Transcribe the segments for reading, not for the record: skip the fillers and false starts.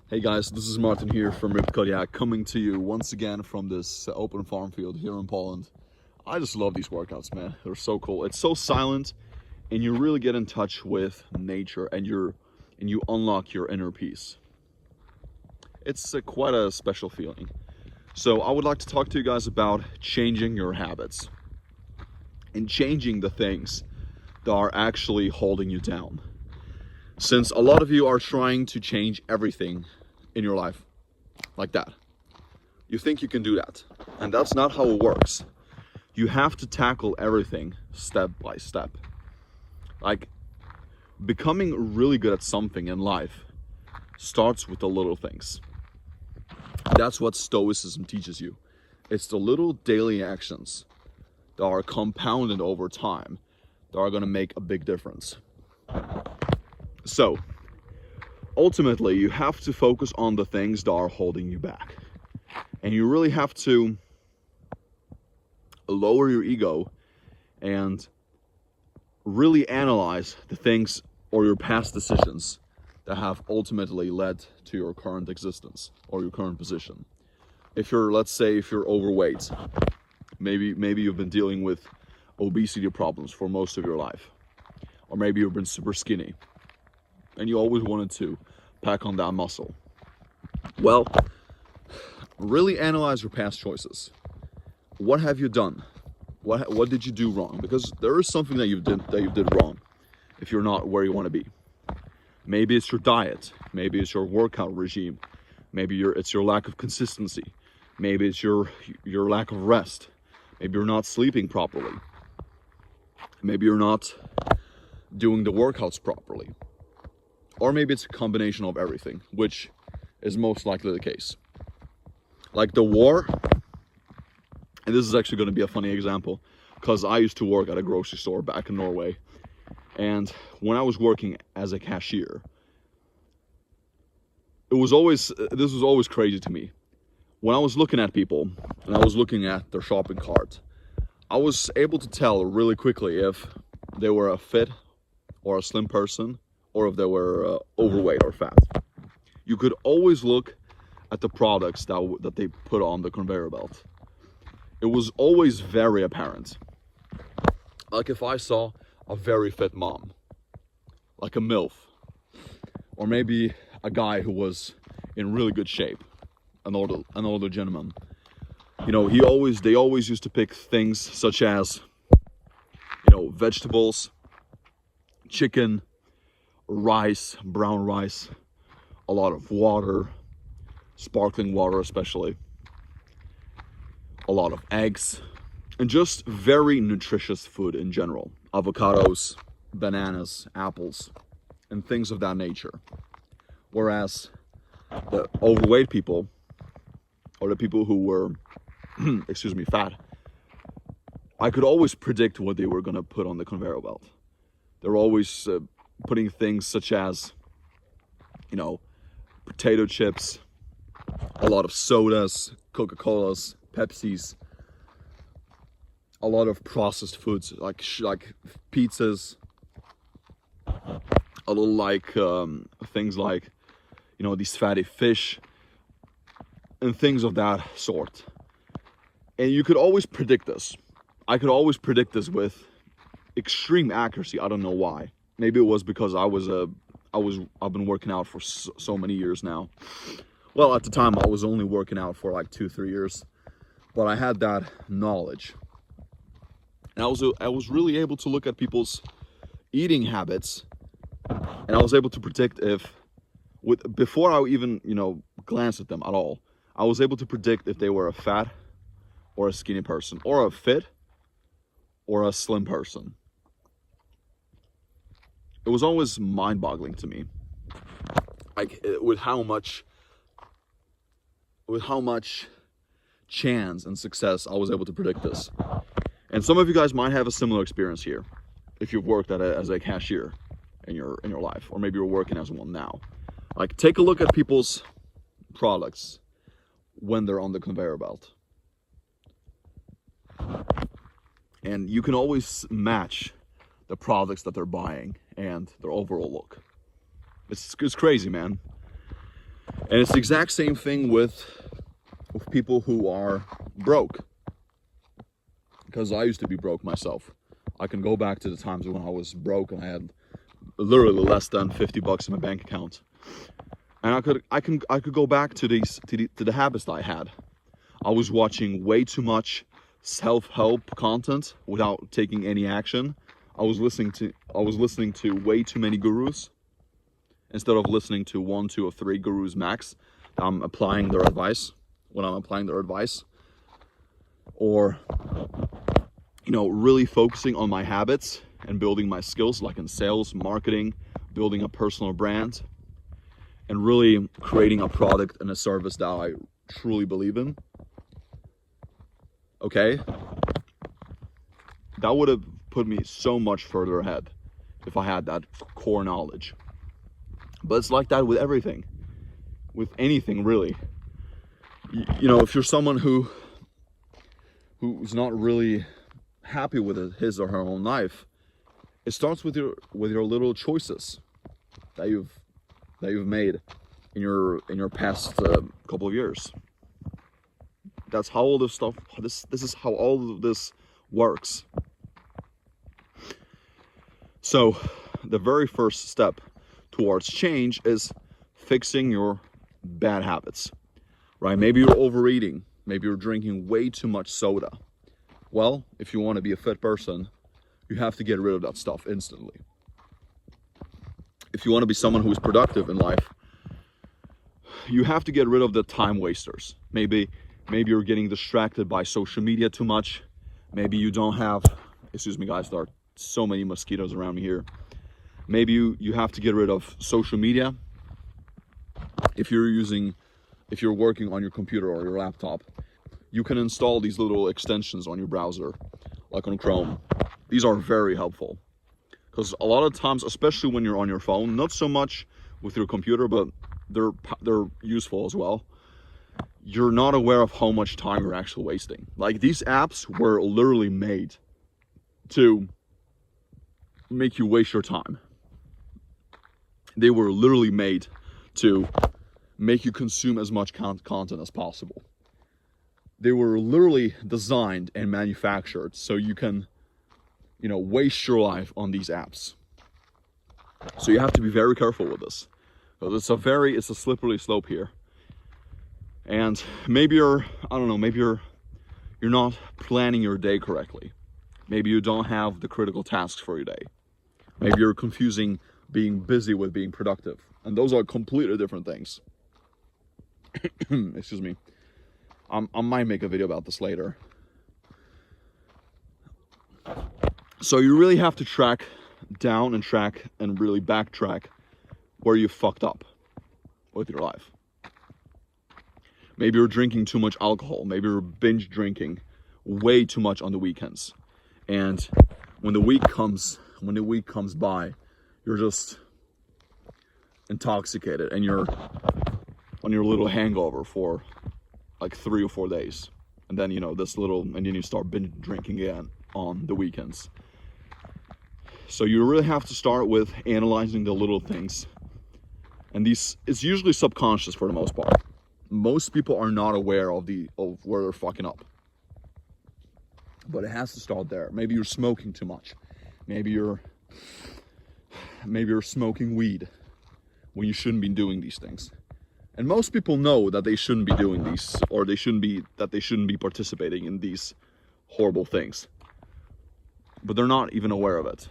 Hey guys, this is Martin here from Rip Kodiak, coming to you once again from this open farm field here in Poland. I just love these workouts, man. They're so cool. It's so silent, and you really get in touch with nature, and you unlock your inner peace. It's quite a special feeling. So I would like to talk to you guys about changing your habits and changing the things that are actually holding you down. Since a lot of you are trying to change everything in your life like that, you think you can do that, and that's not how it works. You have to tackle everything step by step. Like, becoming really good at something in life starts with the little things. That's what Stoicism teaches you. It's the little daily actions that are compounded over time that are going to make a big difference. So, ultimately, you have to focus on the things that are holding you back. And you really have to lower your ego and really analyze the things or your past decisions that have ultimately led to your current existence or your current position. If you're, let's say, if you're overweight, maybe you've been dealing with obesity problems for most of your life. Or maybe you've been super skinny and you always wanted to pack on that muscle. Well, really analyze your past choices. What have you done? What did you do wrong? Because there is something that you did wrong if you're not where you want to be. Maybe it's your diet. Maybe it's your workout regime. Maybe it's your lack of consistency. Maybe it's your lack of rest. Maybe you're not sleeping properly. Maybe you're not doing the workouts properly. Or maybe it's a combination of everything, which is most likely the case. Like the war, and this is actually going to be a funny example, because I used to work at a grocery store back in Norway. And when I was working as a cashier, this was always crazy to me. When I was looking at people, and I was looking at their shopping cart, I was able to tell really quickly if they were a fit or a slim person, or if they were overweight or fat. You could always look at the products that they put on the conveyor belt. It was always very apparent. Like if I saw a very fit mom, like a MILF, or maybe a guy who was in really good shape, an older gentleman. You know, they always used to pick things such as, vegetables, chicken, rice, brown rice, a lot of water, sparkling water especially, a lot of eggs, and just very nutritious food in general. Avocados, bananas, apples, and things of that nature. Whereas the overweight people, or the people who were, fat, I could always predict what they were going to put on the conveyor belt. They're always putting things such as, potato chips, a lot of sodas, Coca-Colas, Pepsis, a lot of processed foods like pizzas, a little like things like, these fatty fish and things of that sort. And you could always predict this. I could always predict this with extreme accuracy. I don't know why. Maybe it was because I've been working out for so many years now. Well, at the time I was only working out for like 2-3 years, but I had that knowledge, and I was really able to look at people's eating habits, and I was able to predict before I even glance at them at all. I was able to predict if they were a fat or a skinny person, or a fit or a slim person. It was always mind-boggling to me, like with how much chance and success I was able to predict this. And some of you guys might have a similar experience here, if you've worked as a cashier in your life, or maybe you're working as one now. Like, take a look at people's products when they're on the conveyor belt, and you can always match the products that they're buying and their overall look. It's crazy, man. And it's the exact same thing with people who are broke. Because I used to be broke myself. I can go back to the times when I was broke and I had literally less than $50 in my bank account. And I could go back to the habits that I had. I was watching way too much self-help content without taking any action. I was listening to way too many gurus instead of listening to 1, 2, or 3 gurus max. I'm applying their advice when I'm applying their advice, or really focusing on my habits and building my skills, like in sales, marketing, building a personal brand, and really creating a product and a service that I truly believe in. Okay, that would have put me so much further ahead if I had that core knowledge. But it's like that with everything, with anything really. If you're someone who's not really happy with his or her own life, it starts with your little choices that you've made in your past couple of years. That's how all this stuff. This is how all of this works. So, the very first step towards change is fixing your bad habits, right? Maybe you're overeating. Maybe you're drinking way too much soda. Well, if you want to be a fit person, you have to get rid of that stuff instantly. If you want to be someone who is productive in life, you have to get rid of the time wasters. Maybe you're getting distracted by social media too much. Maybe you don't have, excuse me guys, there are so many mosquitoes around me here. Maybe you have to get rid of social media. If you're working on your computer or your laptop, you can install these little extensions on your browser, like on Chrome. These are very helpful, because a lot of times, especially when you're on your phone, not so much with your computer, but they're useful as well, you're not aware of how much time you're actually wasting. Like, these apps were literally made to make you waste your time. They were literally made to make you consume as much content as possible. They were literally designed and manufactured so you can, waste your life on these apps. So you have to be very careful with this, because it's a slippery slope here. And maybe you're not planning your day correctly. Maybe you don't have the critical tasks for your day. Maybe you're confusing being busy with being productive. And those are completely different things. Excuse me. I might make a video about this later. So you really have to track down and really backtrack where you fucked up with your life. Maybe you're drinking too much alcohol. Maybe you're binge drinking way too much on the weekends. And when the week comes by, you're just intoxicated and you're on your little hangover for like 3 or 4 days. And then, and then you start binge drinking again on the weekends. So you really have to start with analyzing the little things. And it's usually subconscious for the most part. Most people are not aware of where they're fucking up. But it has to start there. Maybe you're smoking too much. Maybe you're smoking weed when you shouldn't be doing these things. And most people know that they shouldn't be doing these, or they shouldn't be participating in these horrible things. But they're not even aware of it.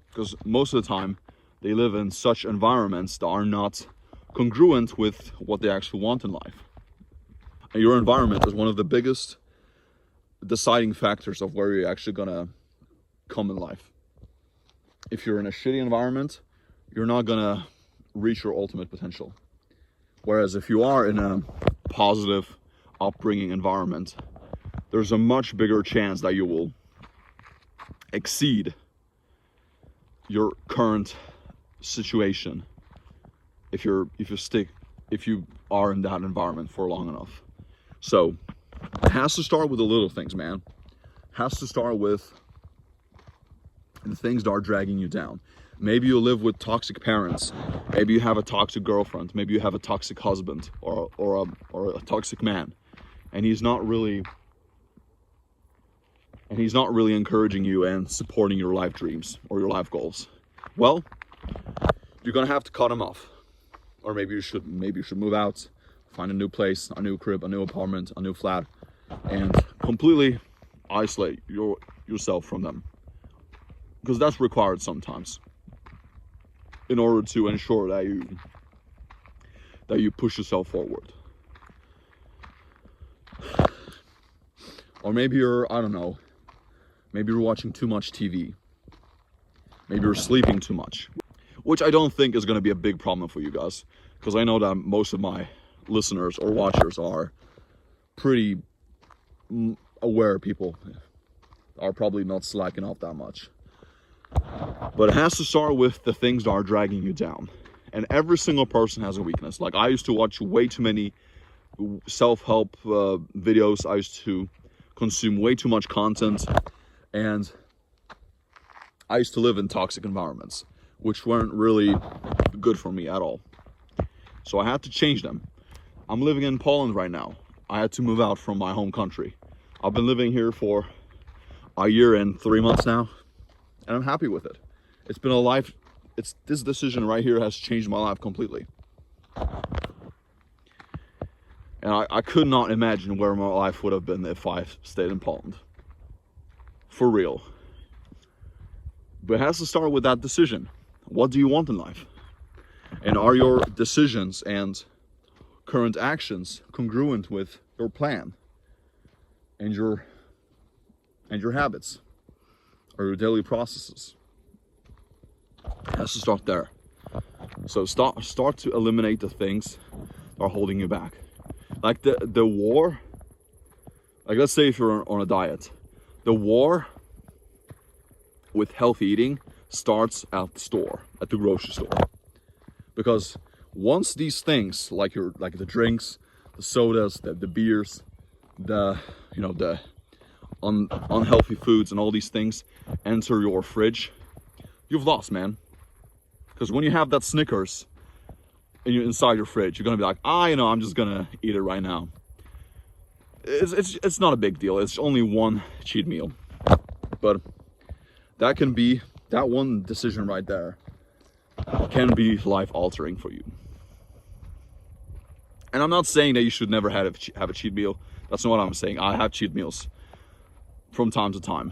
Because most of the time, they live in such environments that are not congruent with what they actually want in life. And your environment is one of the biggest deciding factors of where you're actually gonna come in life. If you're in a shitty environment, you're not gonna reach your ultimate potential. Whereas if you are in a positive upbringing environment, there's a much bigger chance that you will exceed your current situation if you are in that environment for long enough. So it has to start with the little things, man. It has to start with the things that are dragging you down. Maybe you live with toxic parents. Maybe you have a toxic girlfriend. Maybe you have a toxic husband or a toxic man, and he's not really encouraging you and supporting your life dreams or your life goals. Well, you're gonna have to cut him off, or maybe you should move out, find a new place, a new crib, a new apartment, a new flat, and completely isolate yourself from them, because that's required sometimes in order to ensure that you push yourself forward. Or maybe you're, I don't know, maybe you're watching too much TV. Maybe you're sleeping too much, which I don't think is going to be a big problem for you guys, because I know that most of my listeners or watchers are pretty aware people, are probably not slacking off that much. But it has to start with the things that are dragging you down. And every single person has a weakness. Like, I used to watch way too many self-help videos. I used to consume way too much content. And I used to live in toxic environments, which weren't really good for me at all. So I had to change them. I'm living in Poland right now. I had to move out from my home country. I've been living here for a year and 3 months now, and I'm happy with it. It's been a life, this decision right here has changed my life completely. And I could not imagine where my life would have been if I stayed in Poland. For real. But it has to start with that decision. What do you want in life? And are your decisions and current actions congruent with your plan and your habits or your daily processes? It has to start there. So start to eliminate the things that are holding you back. Like the war, like let's say if you're on a diet, the war with healthy eating starts at the store, at the grocery store. Because once these things, like the drinks, the sodas, the beers, the unhealthy foods and all these things enter your fridge, you've lost, man. Because when you have that Snickers inside your fridge, you're gonna be like, I'm just gonna eat it right now. It's not a big deal. It's only one cheat meal, but that one decision right there can be life altering for you. And I'm not saying that you should never have a cheat meal. That's not what I'm saying. I have cheat meals from time to time,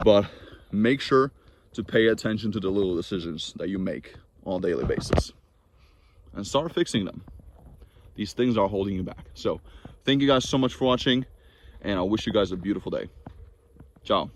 but make sure to pay attention to the little decisions that you make on a daily basis and start fixing them. These things are holding you back. So thank you guys so much for watching, and I wish you guys a beautiful day. Ciao.